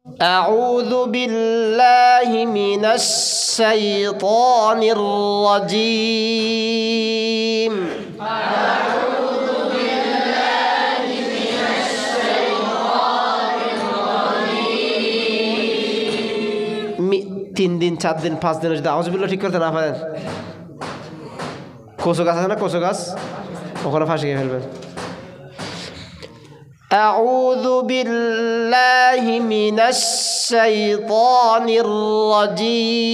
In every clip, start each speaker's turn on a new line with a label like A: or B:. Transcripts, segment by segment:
A: أعوذ بالله من الشيطان الرجيم তিন দিন 4 দিন 5 দিন যদি আউযুবিল্লাহ ঠিক করতে না পারেন, কচু গাছ আছে না, কচু গাছ, ওখানে ফাঁসি খেয়ে ফেলবেন। أعوذ بالله من الشيطان الرجيم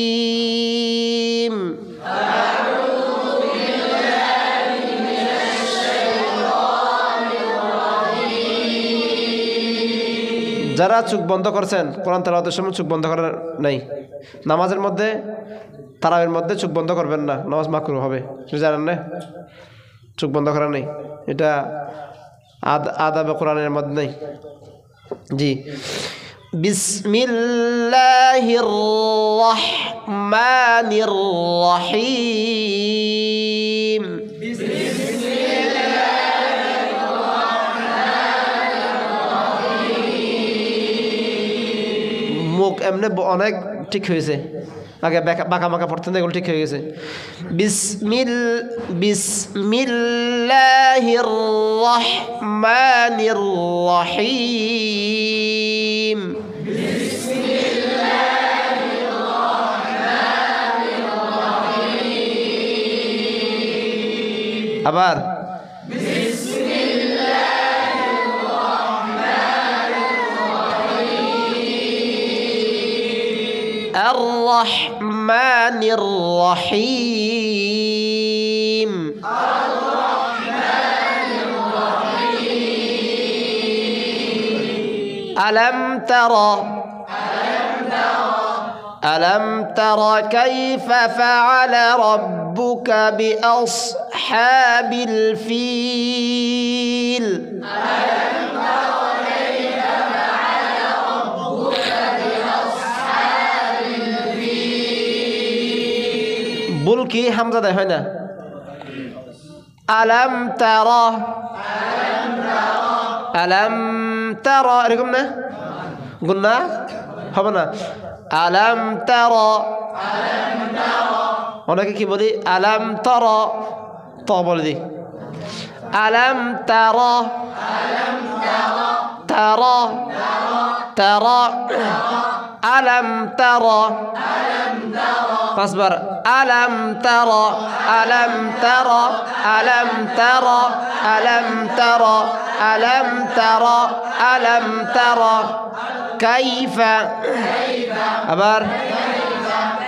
A: যারা চোখ বন্ধ করছেন কোরআন তেলাওয়াতের সময় চোখ বন্ধ করার নাই, নামাজের মধ্যে তারাবির মধ্যে চোখ বন্ধ করবেন না, নামাজ মাকরুহ হবে, জানেন না? চোখ বন্ধ করা নেই, এটা আদাব কোরআনের মধ্যে নেই। জি, বিসমিল্লাহির রহমানির রহিম। মুখ এমনি অনেক ঠিক হয়েছে, আগে বাঁকা বাঁকা পড়তেন, এগুলো ঠিক হয়ে গেছে। বিসমিল্লাহির রহমানির রহিম। আবার الرحمن الرحيم. ألم تر كيف فعل ربك بأصحاب الفيل. বুল কি হামজা দেয় হয় না? আলাম তারা, আলাম তারা এরকম না, গুন্না হবে না। আলাম তারা, অনেকে কি বলি আলাম তারা, ত বলে দি। আলাম তারা, তারা তারা, আলাম তারা, পাঁচবার আলাম তারা, আলাম তারা, আলাম তারা, আলাম তারা, আলাম তারা, আলাম তারা। কাইফা, আবার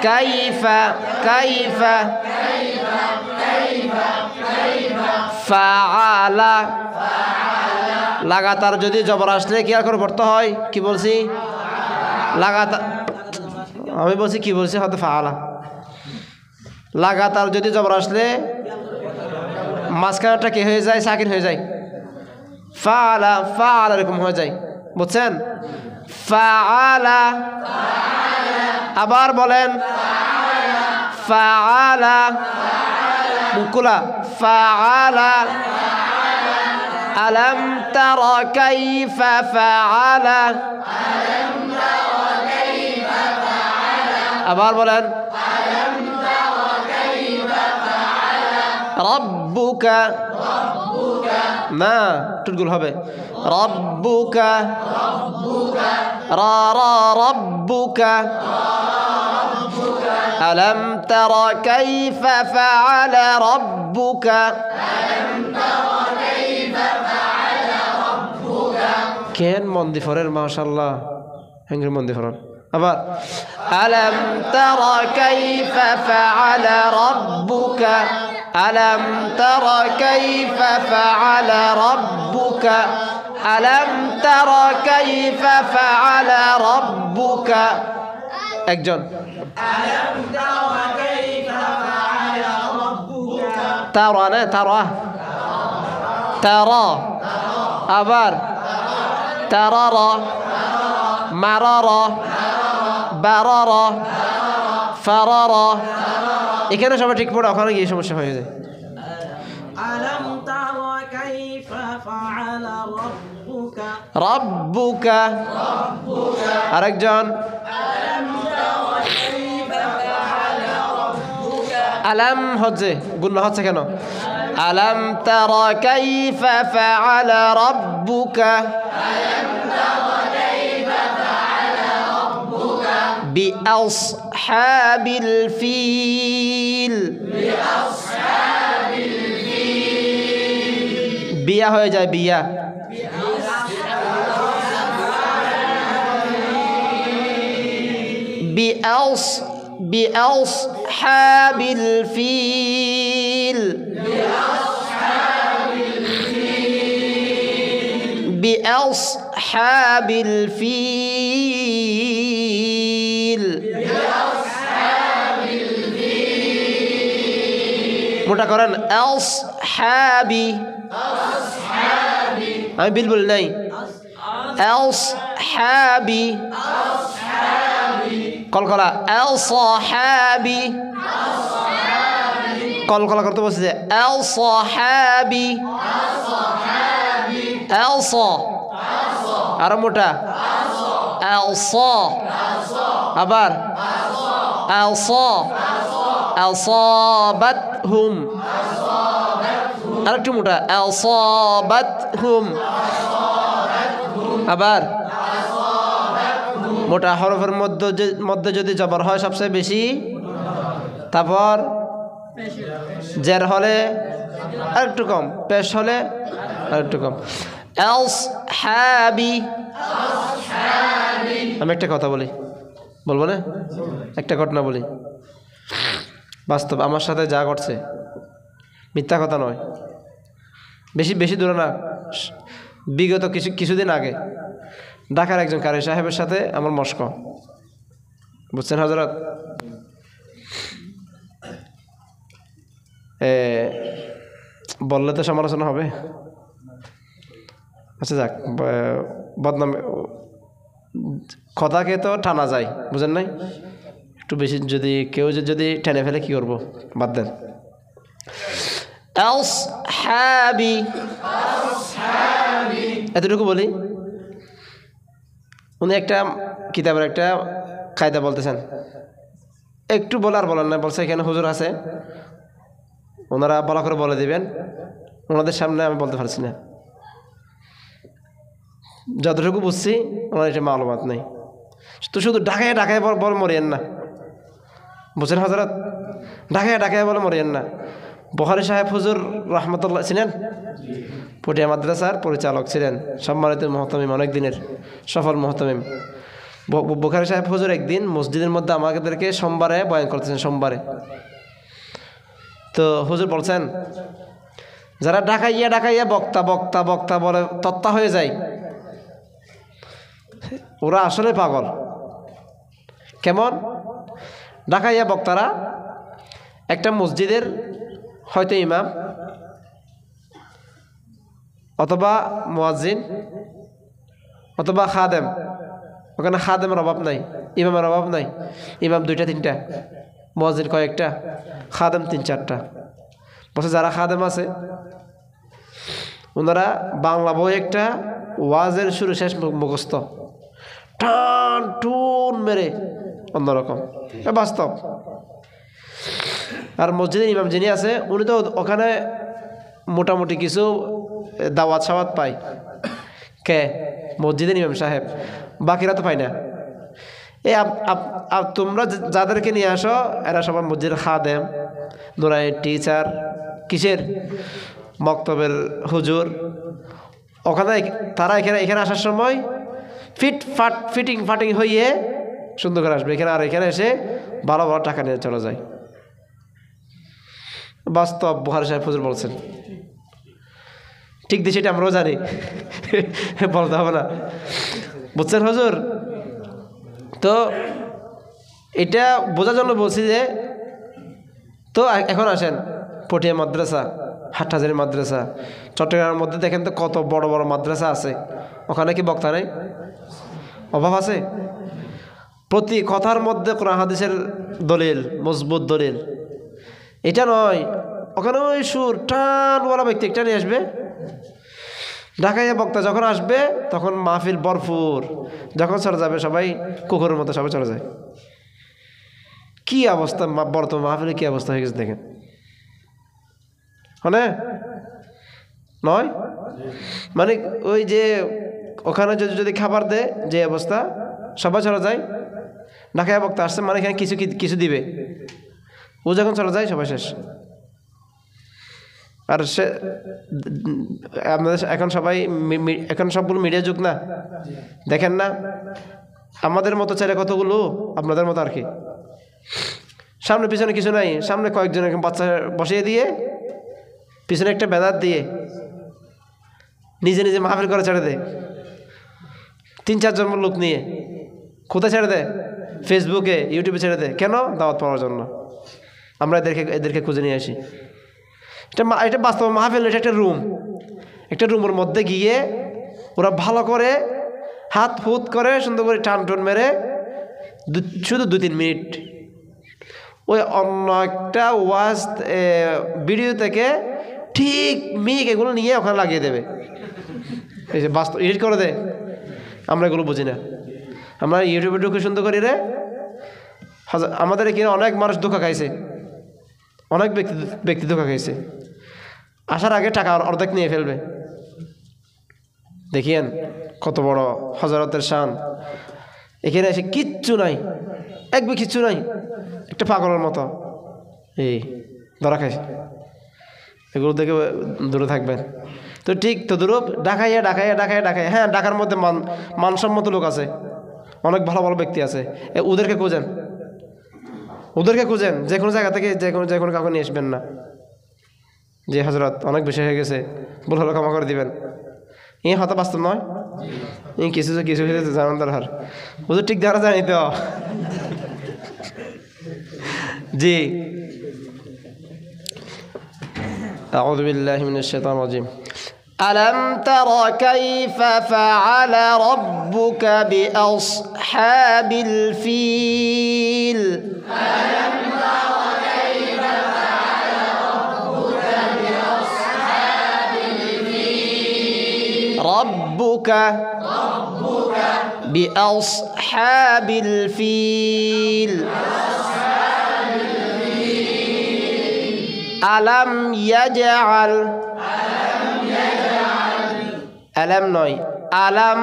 A: কাইফা, কাইফা, ফাআলা। লাগাতার যদি জবর আসলে কি আর করে পড়তে হয়? কি বলছি? লাগাতার, আমি বলছি কি বলছি, হয়তো ফাআলা। লাগাতার যদি জবর আসলে মাঝখানটা কি হয়ে যায়? সাকিন হয়ে যায়। ফাআলা, ফাআলা এরকম হয়ে যায়, বুঝছেন? ফাআলা, আবার বলেন ফাআলা, মুকুলা ফাআলা। আলাম তারা কাইফা ফাআলা, আবার বলেন রব্বুকা, না টুটগুল হবে রব্বুকা, রা রা রব্বুকা। আলাম তারা কাইফা ফাআলা রব্বুকা, কেন মন দি ফরেন মাশাআল্লাহ, হেঙ্গের মন দি ফরেন। আবার আলাম তারা কাইফা ফাআলা রব্বুকা, আলাম তারা কাইফা ফাআলা রব্বুকা, আলাম তারা কাইফা ফাআলা রব্বুকা। একজন তারা না, তারা তারা, আবার তারারা, মারারা, বারারা, ফারারা। এখানে সবাই ঠিক পড়ে, ওখানে গিয়ে সমস্যা হয়ে যায়। আলাম তারা কাইফা ফাআলা রাব্বুকা রাব্বুকা আরেকজন আলাম হচ্ছে গুণা হচ্ছে কেন আলাম তারা কাইফা ফাআলা রাব্বুকা বিআসহাবিল ফিল বিয়া হয়ে যায় বিয়া بأصحاب الفيل بأصحاب الفيل মোটা করেন أصحابي আমি বিলবুল নাই أصحابي কলকলা أصحابي কলকলা করতে বলছে যে أصحابي أصا আরো মোটা أصا আবার أصا أصابتهم আরেকটু মোটা أصابتهم আবার মোটা হরফের মধ্যে যদি জবর হয় সবচেয়ে বেশি তারপর জের হলে আরেকটু কম পেশ হলে আরেকটু কম আসহাবি আমি একটা কথা বলি বলবো না একটা ঘটনা বলি বাস্তব আমার সাথে যা ঘটছে মিথ্যা কথা নয় বেশি দূরে না বিগত কিছুদিন আগে ঢাকার একজন কারি সাহেবের সাথে আমার মস্ক বুঝছেন হযরত বললে তো সমালোচনা হবে আচ্ছা যাক বদনাম কথাকে তো টানা যায় বুঝেন নাই একটু বেশি যদি কেউ যদি টেনে ফেলে কি করবো বাদ দেন আসহাবি এতটুকু বলি উনি একটা কিতাবের একটা কায়দা বলতেছেন একটু বলার বলেন না বলছে এখানে হুজুর আছে ওনারা বলা করে বলে দিবেন ওনাদের সামনে আমি বলতে পারছি না যতটুকু বুঝছি ওনার এটা মালুমাত নেই তো শুধু ঢাকায় বল মরিয়েন না বুঝছেন হযরত ঢাকায় বলে মরিয়েন না বুখারী সাহেব হুজুর রহমতুল্লাহ ছিলেন পটিয়া মাদ্রাসার পরিচালক ছিলেন সম্মানিত মুহতামিম অনেক দিনের সফল মুহতামিম বুখারী সাহেব হুজুর একদিন মসজিদের মধ্যে আমাদেরকে সোমবারে বয়ান করতেছেন সোমবারে তো হুজুর বলছেন যারা ঢাকাইয়া বক্তা বলে তত্তা হয়ে যায় ওরা আসলে পাগল কেমন ঢাকাইয়া বক্তারা একটা মসজিদের হয়তো ইমাম অথবা মুয়াজ্জিন অথবা খাদেম ওখানে খাদেমের অভাব নাই ইমামের অভাব নাই ইমাম 2টা 3টা মুয়াজ্জিন কয়েকটা খাদেম 3-4টা বসে যারা খাদেম আছে ওনারা বাংলা বই একটা ওয়াজের শুরু শেষ মুখস্থ টান টুন মেরে অন্যরকম বাস্তব আর মসজিদে ইমাম যিনি আছে উনি তো ওখানে মোটামুটি কিছু দাওয়াত সাওয়াত পায় কে মসজিদের ইমাম সাহেব বাকিরা তো পায় না এই তোমরা যাদেরকে নিয়ে আসো এরা সবাই মসজিদের খাদেম নুরানি টিচার কিসের মক্তবের হুজুর ওখানে তারা এখানে আসার সময় ফিটিং হইয়ে সুন্দর করে আসবে এখানে এসে ভালো টাকা নিয়ে চলে যায় বাস্তব বুখারী সাহেব হুজুর বলছেন ঠিক দিয়েছি এটা আমরাও জানি বলতে হবে না বুঝছেন হুজুর তো এটা বোঝার জন্য বলছি যে তো এখন আসেন পটিয়া মাদ্রাসা হাটহাজারী মাদ্রাসা চট্টগ্রামের মধ্যে দেখেন তো কত বড় বড় মাদ্রাসা আছে ওখানে কি বক্তা নেই অভাব আছে প্রতি কথার মধ্যে কোরআন হাদিসের দলিল মজবুত দলিল এটা নয় ওখানে ওই সুর টানওয়ালা ব্যক্তি একটা নিয়ে আসবে ঢাকাইয়া বক্তা যখন আসবে তখন মাহফিল ভরপুর, যখন চলে যাবে সবাই কুকুরের মতো সবাই চলে যায়। কি অবস্থা বর্তমান মাহফিলে, কি অবস্থা হয়ে গেছে দেখেন, মানে নয় মানে ওই যে ওখানে যদি খাবার দেয় যে অবস্থা, সবাই চলে যায়। ঢাকায় বক্তা আসছে মানে এখানে কিছু কিছু দিবে, ও যখন চলে যায় সবাই শেষ। আর সে আপনাদের এখন সবাই এখন সবগুলো মিডিয়া যুগ না, দেখেন না আমাদের মতো ছেলে কতগুলো, আপনাদের মতো আর কি। সামনে পিছনে কিছু নাই, সামনে কয়েকজন এরকম বাচ্চা বসিয়ে দিয়ে পিছনে একটা ব্যানার দিয়ে নিজে নিজে মাহফিল করে ছেড়ে দেয়, 3-4 জন লোক নিয়ে। কোথায় ছেড়ে দেয়? ফেসবুকে, ইউটিউবে ছেড়ে দেয়। কেন? দাওয়াত পাওয়ার জন্য। আমরা এদেরকে খুঁজে নিয়ে আসি। এটা বাস্তব মাহফিল, এটা একটা রুম, একটা রুমের মধ্যে গিয়ে ওরা ভালো করে হাত ফুত করে সুন্দর করে টান টন মেরে শুধু 2-3 মিনিট ওই অন্য একটা ওয়াজ ভিডিও থেকে ঠিক এগুলো নিয়ে ওখানে লাগিয়ে দেবে। এই যে বাস্তব এডিট করে দেয়, আমরা এগুলো বুঝি না। আমরা ইউটিউবে ঢুকে সুন্দর করি রে, আমাদের এখানে অনেক মানুষ ধোঁকা খাইছে, অনেক ব্যক্তি ধোঁকা খাইছে। আসার আগে টাকা অর্ধেক নিয়ে ফেলবে। দেখিয়েন কত বড় হযরতের শান। এখানে এসে কিচ্ছু নাই, কিচ্ছু নাই, একটা পাগলের মতো এই ধরা খাইছে। এগুলো দেখে দূরে থাকবেন। তো ঠিক তো দূরব ঢাকাইয়া। হ্যাঁ, ঢাকার মধ্যে মানসম্মত লোক আছে, অনেক ভালো ভালো ব্যক্তি আছে, ওদেরকে খুঁজেন, যে কোনো জায়গা থেকে যে কোনো কাউকে নিয়ে আসবেন না যে হযরত অনেক বেশি হয়ে গেছে, ভুল হলো ক্ষমা করে দিবেন। এই হয়তো বাস্তব নয়, কিছু জানান দরকার, বুঝো ঠিক দ্বারা জানি তো। জি, আউযু বিল্লাহি মিনাশ শাইতানির রাজিম। ألم تر كيف فعل ربك بأصحاب الفيل ألم تر كيف فعل ربك بأصحاب الفيل ربك بأصحاب الفيل ألم يجعل ألم نوي ألم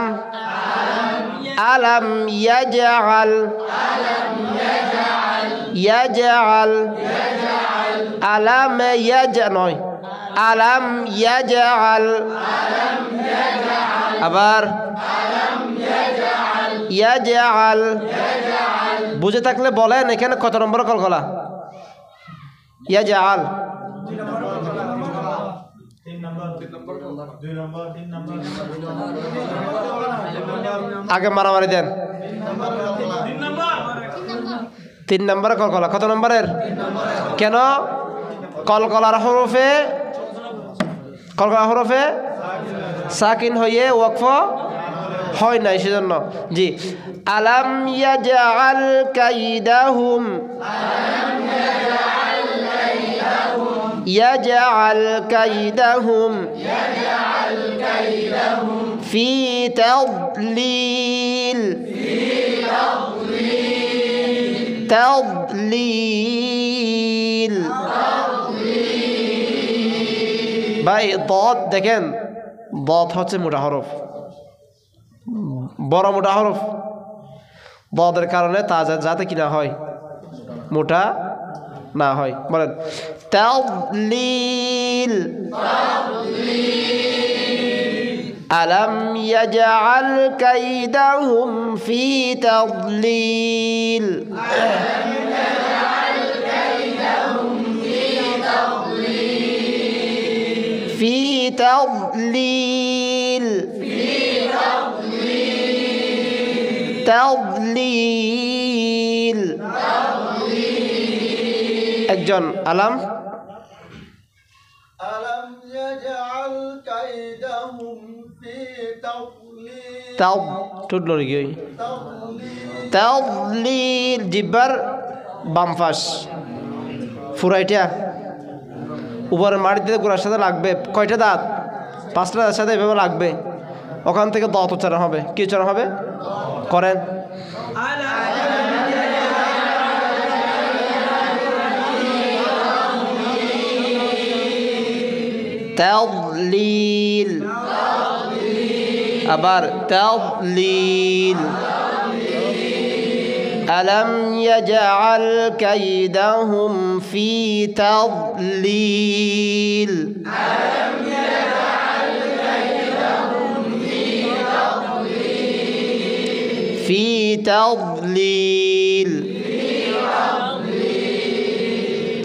A: يجعل ألم يجعل ألم يجعل আবার يجعل বুঝে থাকলে বলেন এখানে কত নম্বর কলকলা? يجعل আগে মারামারি দেন। 3 নম্বরে কলকলা। কত নম্বরের? কেন? কলকলার হরফে সাকিন হয়ে ওয়াকফ হয় নাই, সেজন্য। জি, আলাম ইয়াজআল কাইদাহুম يجعل كيدهم في تضليل ভাই ضاد দেখেন, ضاد হচ্ছে মোটা হরফ, বড় মোটা হরফ। ضادের কারণে তা যাতে কিনা হয় মোটা না হয়। বলেন তাদলিল। আলাম ইয়াজআল কাইদাহুম ফি তাদলিল ফি তাদলিল তাদলিল। একজন আলাম ইয়াজআল কাইদাহুম ফি তাদলিল তাদলিল। জিব্বার বাম পাশ ফুরাইটা উপরে মাটিতে গোড়ার সাথে লাগবে। কয়টা দাঁত? পাঁচটা সাথে এভাবে লাগবে, ওখান থেকে দত উচ্চারণ হবে। কি উচ্চারণ হবে? করেন। তাদলিল, আবার তাদলিল। ألم يجعل كيدهم في تضليل ألم يجعل كيدهم في تضليل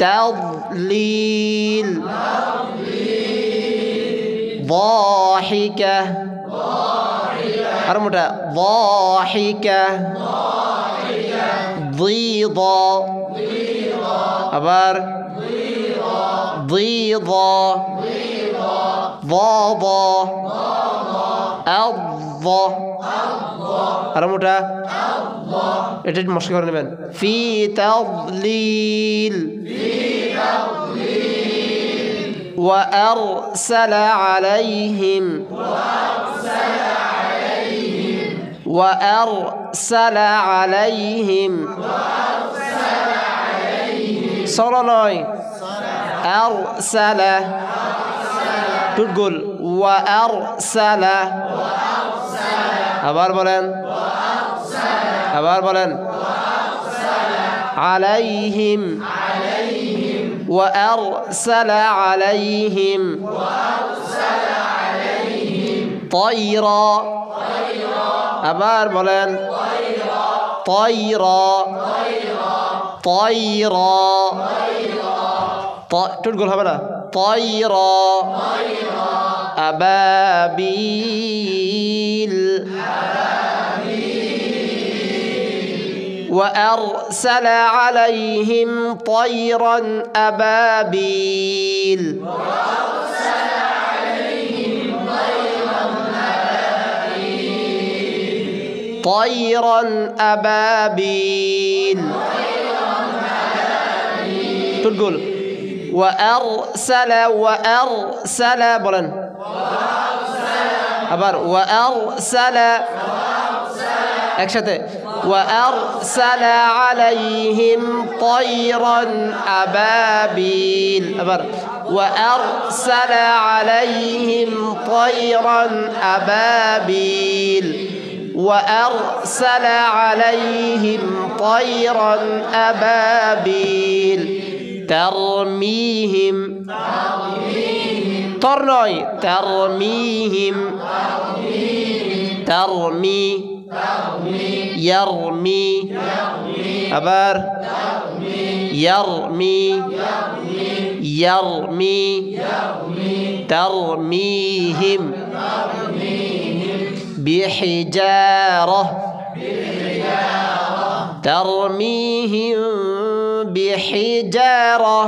A: تضليل ضاحكة أرمتا ضاحكة ضيضا أبار ضيضا ضاضا أضا أرمتا এটা মশক করে নেবেন। في تضليل وأرسل عليهم وأرسل عليهم صلى أرسل تقول وأرسل أبار بولن عليهم وأرسل عليهم طيرا আবার বলেন طيرا طيرا টুটগোল হবে না। طيرا أبابيل وأرسل عليهم طيرا أبابيل طيرا أبابيل تقول وأرسل بلن أبار وأرسل একসাথে وأرسل عليهم طيرا أبابيل أبار وأرسل عليهم طيرا أبابيل وأرسل عليهم طيرا أبابيل ترميهم ترميهم ترمي يرمي أبار يرمي يرمي ترميهم بحجارة ترميهم بحجارة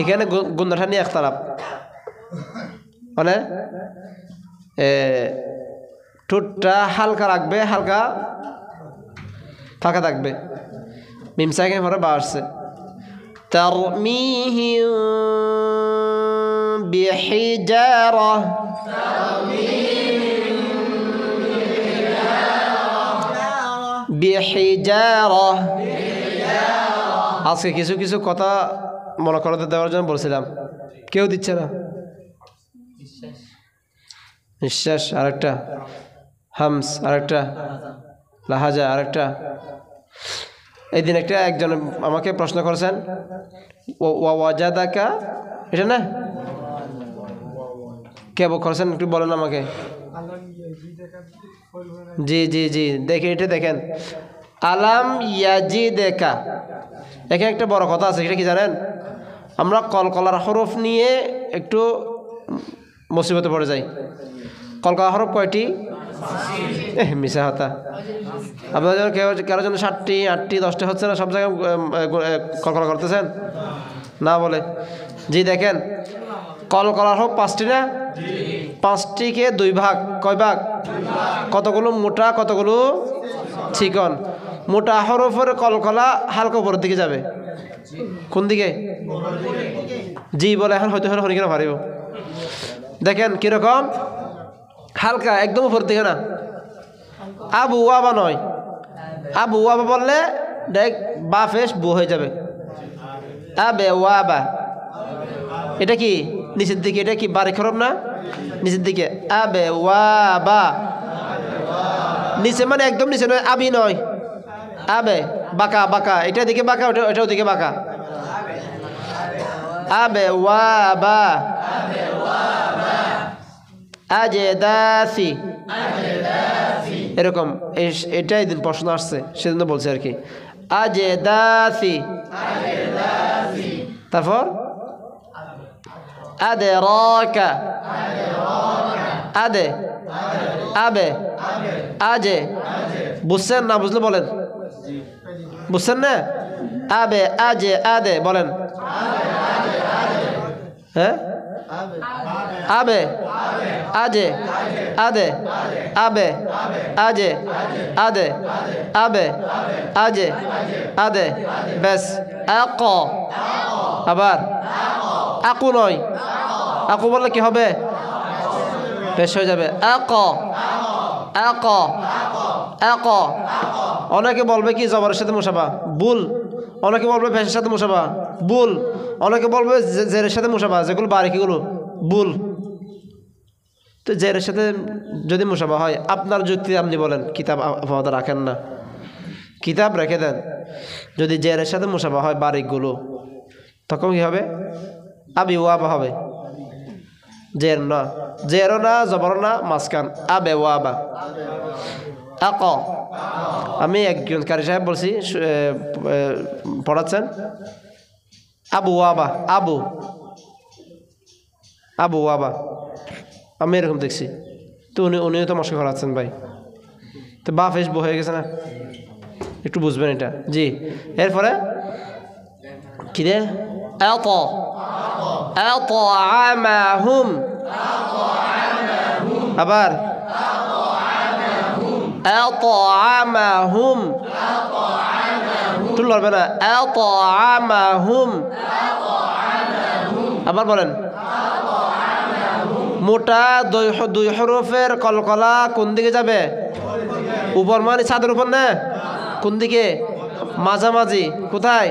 A: এখানে গুণটা নিয়ে একতলাপ মানে ঠোঁটটা হালকা রাখবে, হালকা ফাঁকা থাকবে। মিম সাকিন পরে বা আসছে তারমিহিম বিহিজারা বিহিজারা। আজকে কিছু কিছু কথা মনে করতে দেওয়ার জন্য বলছিলাম, কেউ দিচ্ছে না। নিঃশ্বাস আরেকটা, হামস আরেকটা, লাহাজা আরেকটা। এই দিন একজন আমাকে প্রশ্ন করেছেন ওয়াজাদাকা, এটা না কে করেছেন একটু বলেন আমাকে। জি জি জি দেখে এটা দেখেন, আলাম ইয়াজি দেখা। এখানে একটা বড় কথা আছে, এটা কি জানেন? আমরা কলকলার হরফ নিয়ে একটু মুসিবতে পড়ে যাই। কলকলা হরফ কয়টি? মিশা হতা। আপনার জন্য কারোর জন্য 7টি 8টি 10টি হচ্ছে না, সব জায়গায় কলকলা করতেছেন না বলে। জি দেখেন, কলকলার হরফ 5টি না? 5টিকে 2 ভাগ। কয় ভাগ? কতগুলো মোটা কতগুলো চিকন। মোটা হরফের কলকলা হালকা উপরের দিকে যাবে। কোন দিকে? জি বলে এখন হয়তো হলে কেন পারিব দেখেন কিরকম হালকা একদম উপর দিকে না আবু ওয়াবা নয় আবু ওয়াবা বললে দেখ বা ফেস বু হয়ে যাবে আবে ওয়াবা এটা কি নিচের দিকে এটা কি বাড়ি খরব না নিচের দিকে আবে ওয়াবা নিচে মানে একদম নিচে নয় আবি নয় আবে বাঁকা বাঁকা এটা দিকে বাঁকা ওটা ওদিকে বাঁকা আবে ওয়াবা আজদাসি এরকম এটাই দিন প্রশ্ন আসছে সেজন্য বলছে আর কি আজদাসি তারপর আদরাকা আদে আবে আজে বুঝছেন না বুঝলে বলেন বুঝছেন না আবে আজে আদে বলেন হ্যাঁ আবে আজে আদে আবে আজে আদে আবে আজে আদে ব্যাস আক আবার আকু নয় আকু বললে কি হবে পেশ হয়ে যাবে আক আক আক অনেকে বলবে কি জবরের সাথে মুসাফা বুল অনেকে বলবে পেশের সাথে মুসাফা বুল অনেকে বলবে জেরের সাথে মুসাফা যেগুলো বারিকিগুলো বুল তো জেরের সাথে যদি মুসাফা হয় আপনার যুক্তি আপনি বলেন কিতাব আপাতত রাখেন না কিতাব রেখে দেন যদি জেরের সাথে মুসাফা হয় বারিকগুলো তখন কি হবে আবি ওয়াবা হবে জের না জেরও না জবর না মাসকান আবে ওয়াবা আক আমি একজন কারি সাহেব বলছি পড়াচ্ছেন আবু ওয়াবা আবু আবু ওয়াবা আমি এরকম দেখছি তো উনিও তো মশা করাচ্ছেন ভাই তো বা ফেস হয়ে গেছে না একটু বুঝবেন এটা জি এরপরে কি রে এত এত আমাহুম আবার এত আমাহুম তুই লড়বে না এত আমাহুম আবার বলেন মোটা দুই হরফের কলকলা কোন দিকে যাবে উপর মানে ছাদের উপর না কোন দিকে মাঝামাঝি কোথায়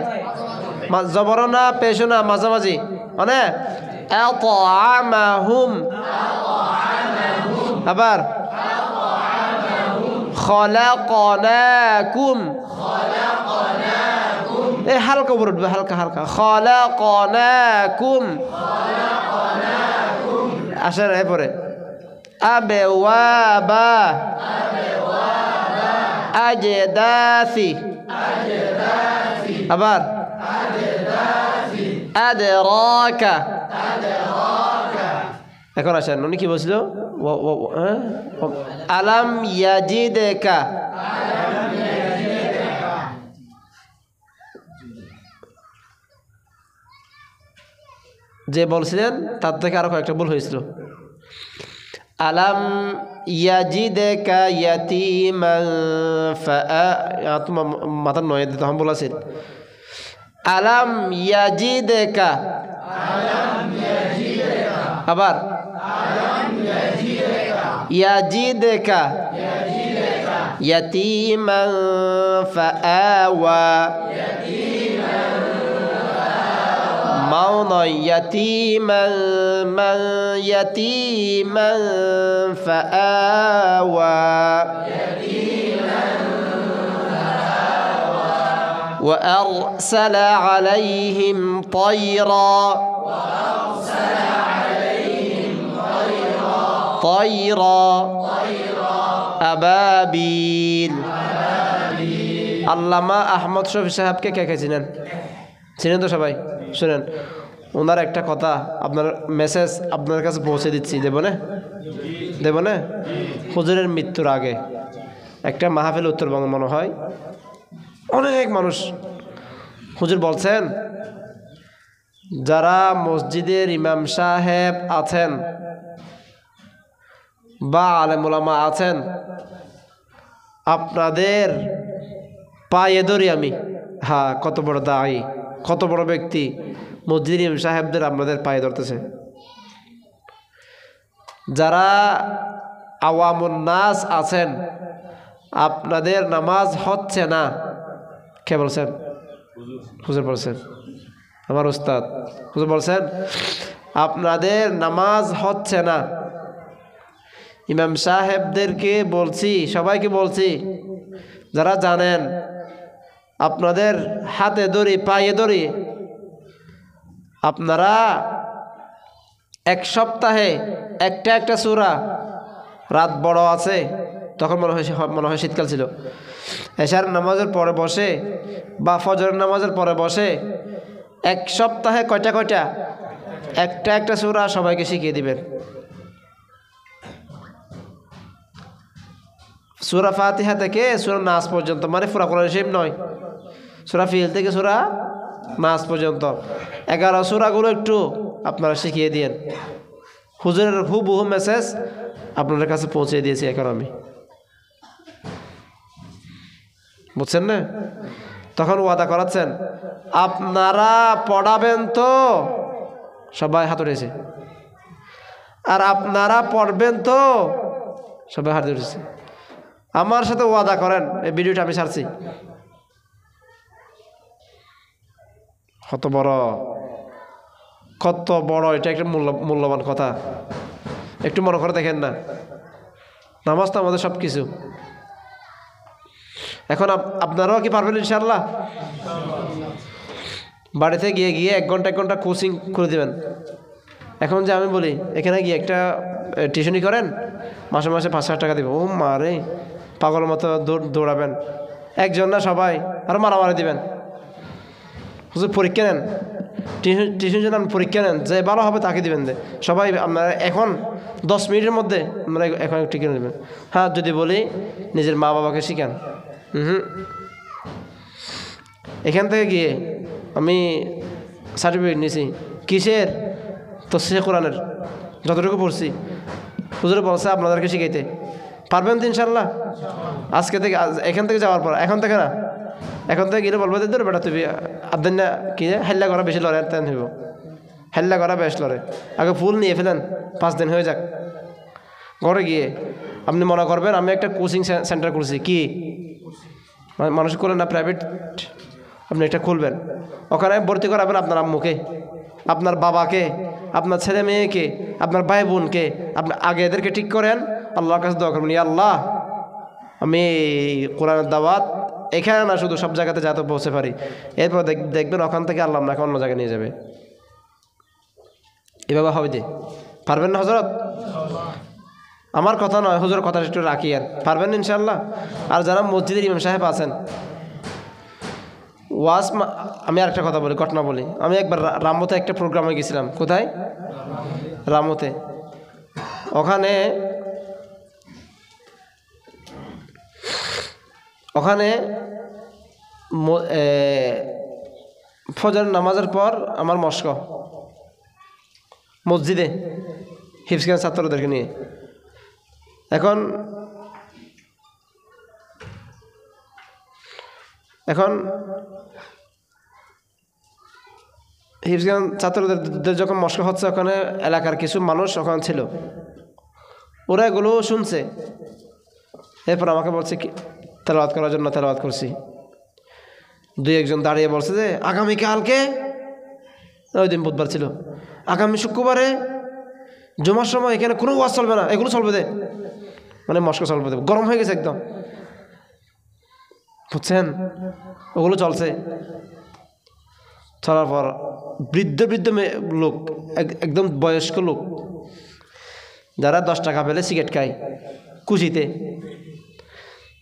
A: জবর না পেশ না মাঝামাঝি মানে এত আমাহুম আবার খলাকনাকুম এই হালকা উপর উঠবে হালকা হালকা খলাকনাকুম আসেন এরপরে আবে ওয়াবা আজদাসি আবার আদরাকা এখন আসেন উনি কি বলছিল আলাম ইয়াজিদেকা যে বলছিলেন তার থেকে আরো কয়েকটা ভুল হয়েছিল আলাম ইয়াজিদেকা ইয়াতীমান তোমার মাথার নয় তখন বলেছেন আলাম ইয়াজিদেকা আবার ইয়াজিদেকা ইয়াতীমান ফাআওয়া মাওনা ইয়াতীমান ফাআওয়া وأرسل عليهم طيرا أبابيل আল্লামা আহমদ শফি সাহেবকে কে কে চিনেন চিনেন তো সবাই শুনেন ওনার একটা কথা আপনার মেসেজ আপনার কাছে পৌঁছে দিচ্ছি দেব না হুজুরের মৃত্যুর আগে একটা মাহফিল উত্তরবঙ্গ মনে হয় অনেক মানুষ হুজুর বলছেন যারা মসজিদের ইমাম সাহেব আছেন বা আলেম ওলামা আছেন আপনাদের পায়ে ধরি আমি কত বড় দায়ী কত বড় ব্যক্তি মসজিদের ইমাম সাহেবদের আপনাদের পায়ে ধরতেছে। যারা আওয়ামুন নাস আছেন, আপনাদের নামাজ হচ্ছে না। কে বলছেন? হুজুর বলছেন, আমার উস্তাদ হুজুর বলছেন আপনাদের নামাজ হচ্ছে না। ইমাম সাহেবদেরকে বলছি, সবাইকে বলছি, যারা জানেন আপনাদের হাতে ধরি পায়ে ধরি আপনারা এক সপ্তাহে একটা সূরা, রাত বড় আছে তখন মনে হয় শীতকাল ছিল, এশার নামাজের পরে বসে বা ফজরের নামাজের পরে বসে এক সপ্তাহে কয়টা একটা সূরা সবাইকে শিখিয়ে দিবেন। সূরা ফাতিহা থেকে সূরা নাস পর্যন্ত, মানে পুরা কোরআন শরীফ নয়, সূরা ফিল থেকে সূরা নাস পর্যন্ত 11 সূরাগুলো একটু আপনারা শিখিয়ে দিয়েন। হুজুরের হুবহু মেসেজ আপনাদের কাছে পৌঁছে দিয়েছি এখন আমি, বুঝছেন না? তখন ওয়াদা করাচ্ছেন আপনারা পড়াবেন তো, সবাই হাত উঠেছে, আর আপনারা পড়বেন তো, সবাই হাত উঠেছে। আমার সাথে ওয়াদা করেন, এই ভিডিওটা আমি ছাড়ছি। কত বড় এটা একটা মূল্যবান কথা, একটু মনে করে দেখেন না। নামাজ তো আমাদের সব কিছু। এখন আপনারাও কি পারবেন ইনশাআল্লাহ? বাড়িতে গিয়ে 1 ঘন্টা কোচিং করে দেবেন। এখন যে আমি বলি এখানে গিয়ে একটা টিউশনি করেন, মাসে 5,000 টাকা দেবেন, ও মা রে, পাগল মতো দৌড়াবেন, একজন না সবাই, আর মারামারি দিবেন। হুজুর পরীক্ষা নেন, টিউশন জন্য আপনি পরীক্ষা নেন, যে ভালো হবে তাকে দিবেন। সবাই আপনারা এখন 10 মিনিটের মধ্যে আপনারা এখন টিকে দেবেন। হ্যাঁ, যদি বলি নিজের মা বাবাকে শিখান, এখান থেকে গিয়ে আমি সার্টিফিকেট নিয়েছি কিসের? তাফসীর কোরআনের, যতটুকু পড়ছি হুজুরে বলছে আপনাদেরকে শিখাইতে। পারবেন তো ইনশাল্লাহ? আজকে থেকে, এখান থেকে যাওয়ার পর, এখন থেকে না, এখন থেকে গেলে বলবো ধর বেটা তুমি আদান না কি হাল্লা করা বেশি লড়ে, তেন হইব হাল্লা করা বেশ লড়ে, আগে ফুল নিয়ে ফেলেন, 5 দিন হয়ে যাক। ঘরে গিয়ে আপনি মনে করবেন আমি একটা কোচিং সেন্টার করছি, কি মানুষ করলেন না, প্রাইভেট, আপনি একটা খুলবেন, ওখানে ভর্তি করাবেন আপনার আম্মুকে, আপনার বাবাকে, আপনার ছেলে মেয়েকে, আপনার ভাই বোনকে। আপনি আগে এদেরকে ঠিক করেন, আল্লাহর কাছে দোয়া করবেন, ইয়া আল্লাহ আমি কোরআনের দাওয়াত এখানে না শুধু সব জায়গাতে যাতে পৌঁছে পারি। এরপর দেখবেন ওখান থেকে আল্লাহ আপনাকে অন্য জায়গায় নিয়ে যাবে। এভাবে হবে যে পারবেন না হজরত? আমার কথা নয়, হুজুর কথা একটু রাখি, আর পারবেন ইনশাল্লাহ। আর যারা মসজিদের ইমাম সাহেব আছেন, আমি আরেকটা কথা বলি, ঘটনা বলি। আমি একবার রামতে একটা প্রোগ্রামে গেছিলাম। কোথায়? রামতে। ওখানে ফজর নামাজের পর আমার মস্ক মসজিদে হিফজখান ছাত্রদেরকে নিয়ে। এখন হিফজখান ছাত্রদের যখন মস্ক হচ্ছে, ওখানে এলাকার কিছু মানুষ ওখানে ছিল, ওরা এগুলো শুনছে। এরপর আমাকে বলছে কি তেলাওয়াত করার জন্য, তেলাওয়াত করছি। 2-1 দাঁড়িয়ে বলছে যে আগামীকালকে, ওই দিন বুধবার ছিল, আগামী শুক্রবারে জুমার সময় এখানে কোনো ওয়াজ চলবে না, এগুলো চলবে দে, মানে মস্ক চলবে দে। গরম হয়ে গেছে একদম, বুঝছেন? ওগুলো চলছে। চলার পর বৃদ্ধ লোক, একদম বয়স্ক লোক, যারা 10 টাকা পেলে সিগারেট খায় কুচিতে,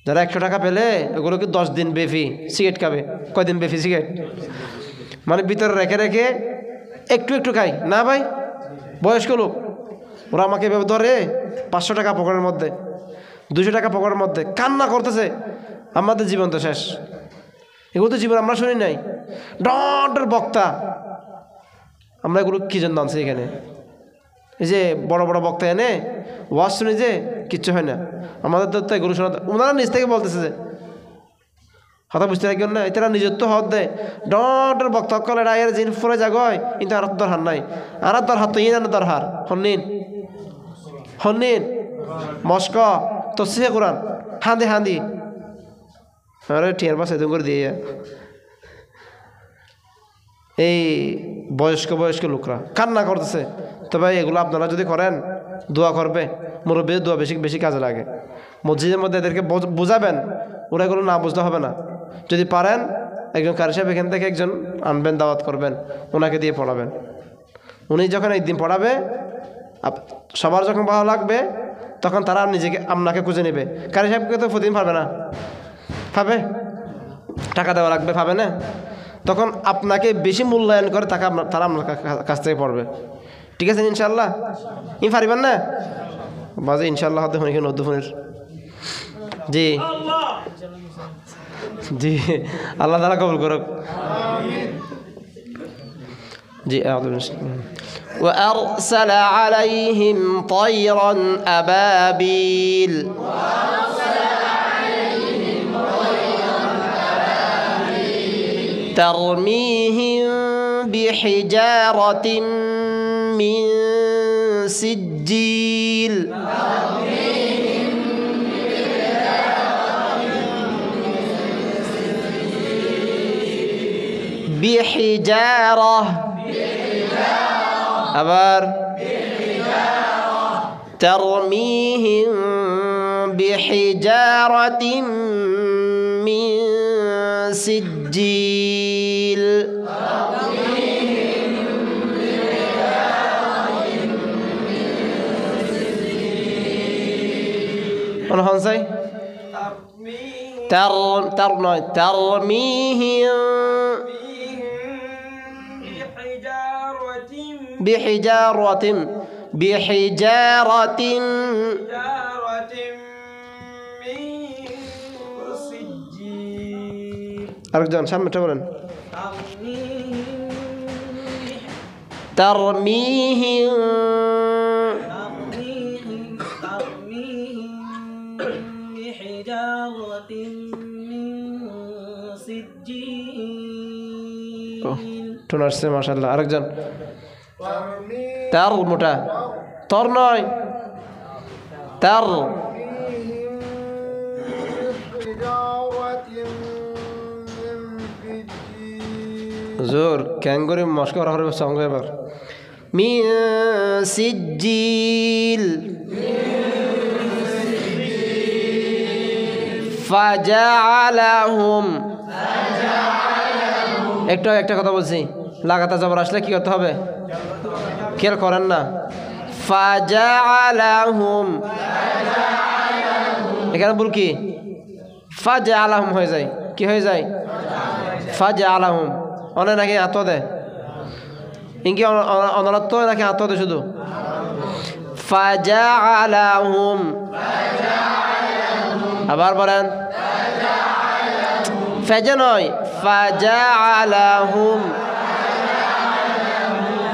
A: যারা 100 টাকা পেলে ওগুলোকে 10 দিন বেফি সিগারেট খাবে। কয়দিন বেফি সিগারেট? মানে ভিতরে রেখে একটু খাই না ভাই, বয়স্ক লোক। ওরা আমাকে এভাবে ধরে 500 টাকা পকেটের মধ্যে, 200 টাকা পকেটের মধ্যে, কান্না করতেছে, আমাদের জীবন তো শেষ। এগুলো তো জীবন আমরা শুনি নাই, ডর বক্তা। আমরা এগুলো কি জন্য আনছি এখানে? এই যে বড় বড় বক্তা এনে ওয়াজ শুনি যে কিচ্ছু হয় না, আমাদের তো এগুলো শোনা। ওনারা নিজ থেকে বলতেছে যে কথা বুঝতে রাখবেন না, এটারা নিজত্ব হদ দেয় ডর বক্তকল এটা এর জিন ফুলে জাগয় কিন্তু আর দরহার নাই, আর দরহার তো ইন দরহার হন্নিন হন্নিন মস্ক তসিহে কোরআন হাঁদি হাঁদি আরে টিয়ার পাশে করে দিয়ে এই বয়স্ক লোকরা কান্না করতেছে। তো ভাই এগুলো আপনারা যদি করেন দোয়া করবে, মুরব্বীদের দোয়া বেশি বেশি কাজে লাগে। মসজিদের মধ্যে এদেরকে বোঝাবেন, ওরা এগুলো না বুঝতে হবে না। যদি পারেন একজন কারি সাহেব এখান থেকে একজন আনবেন, দাওয়াত করবেন, ওনাকে দিয়ে পড়াবেন। উনি যখন একদিন পড়াবে সবার যখন ভালো লাগবে তখন তারা নিজেকে আপনাকে খুঁজে নেবে। কারি সাহেবকে তো প্রতিদিন পাবে না, পাবে টাকা দেওয়া লাগবে, পাবে না, তখন আপনাকে বেশি মূল্যায়ন করে তারা আপনার কাছ থেকে পড়বে। ঠিক আছে ইনশাল্লাহ? ই পারিবেন না বাজে ইনশাল্লাহ হতে হন নদ্দু ফোনের জি জি আল্লাহ তাআলা কবুল করুক। জি وأرسل عليهم طيرا أبابيل ترميهم بحجارة من سجيل بحجارة أبار ترميهم بحجارة من سجيل أنا هنسي ترميهم بحجارة من سجيل أرجع سامع تقولن ترميهم بحجارة من سجيل تنرسم ما شاء الله أرجع تر موটা তর নয় تر জোর ক্যাঙ্গরি মস্কো করা হবে সঙ্গে এবার মিন সিজিল ফাজাআলাহুম একটা কথা বলছি, লাগাতার জবর আসলে কি করতে হবে খেয়াল করেন না। ফাজাআলাহুম এখানে বল কি ফাজাআলাহুম হয়ে যায়, কি হয়ে যায় ফাজাআলাহুম। অনে নাকি আত্ম দেয় ইনকি অনরত্ব নাকি আত্ম দেয় শুধু ফাজাআলাহুম। আবার বলেন ফাজা নয় ফাজাআলাহুম।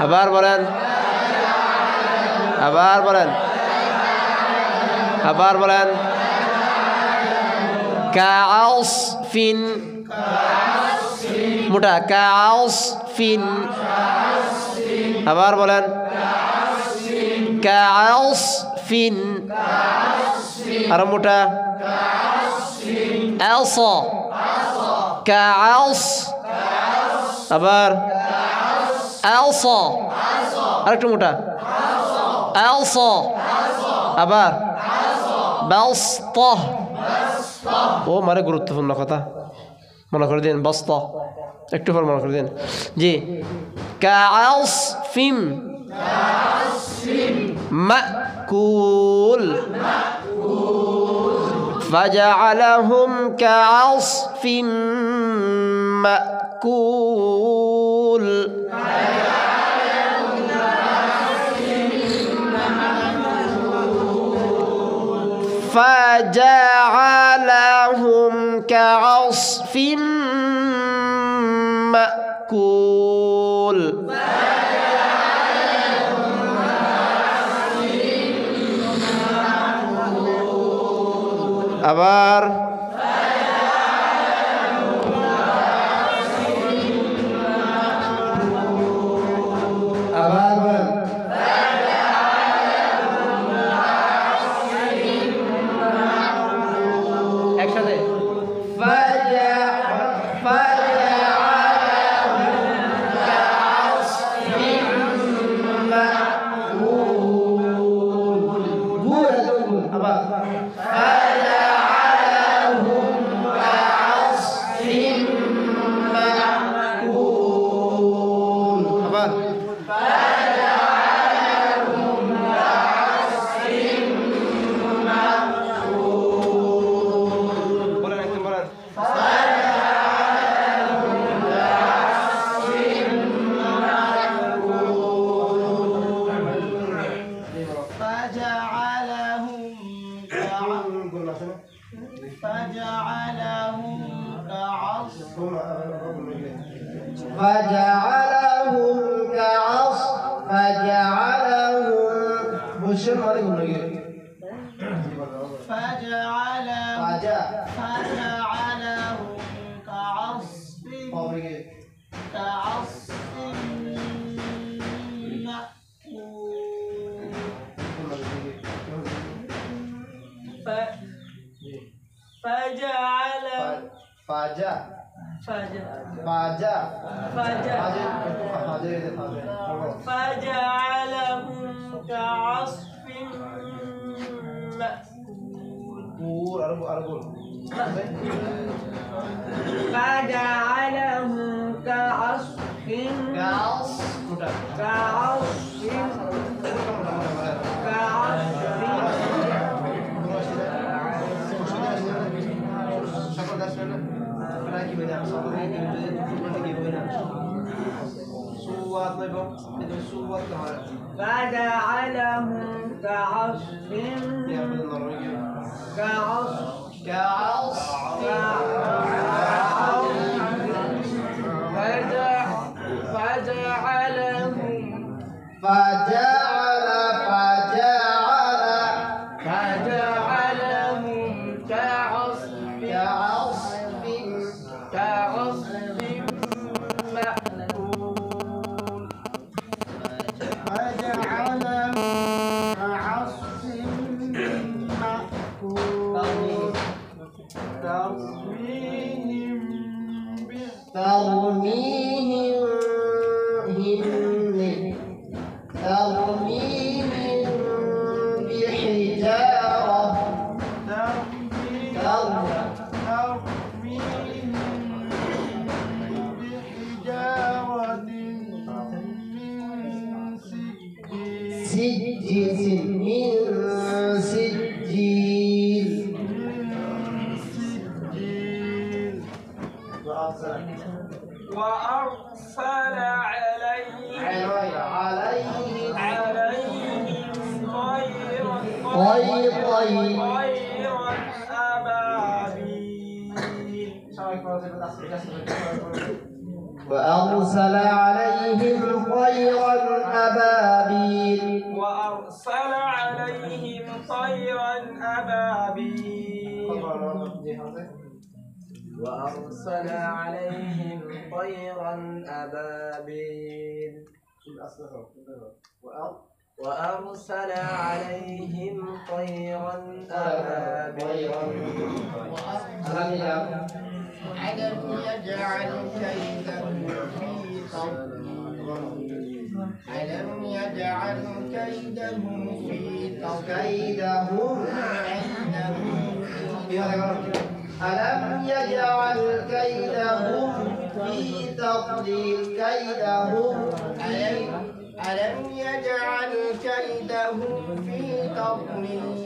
A: আবার বলেন আবার বলেন আবার বলেন কাআসফিন মোটা কাআসফিন। আবার বলেন কাআসফিন। আর মোটা আলসা কাআস। আবার আলসা আরেকটু মোটা আলসা। আবার বাসতা। ও মানে গুরুত্বপূর্ণ কথা মনে করে দিন, বাসতা একটু পর মনে করে দিন। জি কাআসফিম মাকুল ফাজআলাহুম কাআসফিম মাকুল। فجعلهم كعصف مأكول আবার
B: فجعلهم كعصف فجعلهم كعصف مأكول فجعلهم كعصف وأرسل عليهم طيرا أبابيل
C: وأرسل عليهم طيرا أبابيل
B: وأرسل عليهم طيرا أبابيل
C: وأرسل عليهم طيرا أبابيل وأرسل عليهم طيرا أبابيل
B: ألم يجعل كيدهم في تضليل ألم يجعل كيدهم في تضليل
C: ألم يجعل كيدهم في تضليل
B: ألم يجعل كيدهم في تضليل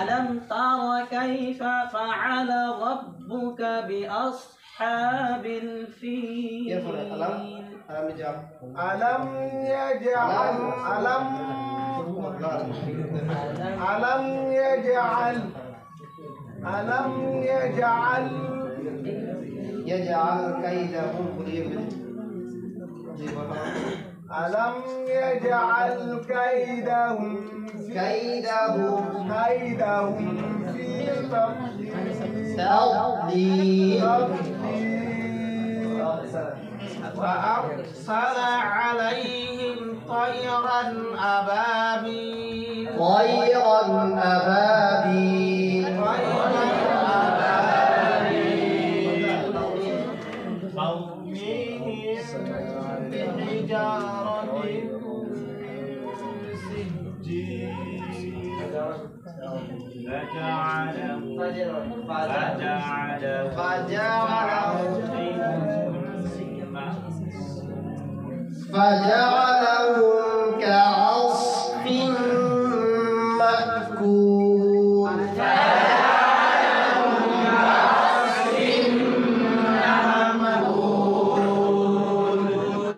D: ألم تر كيف فعل ربك
C: بأصحاب الفيل
D: ألم تر كيف فعل ربك بأصحاب الفيل
C: يجعل كيدهم
B: ألم يجعل كيدهم في
C: تضليل
B: وأرسل عليهم طيرا أبابيل ترميهم بحجارة من سجيل
C: فجعلهم كعصف مأكول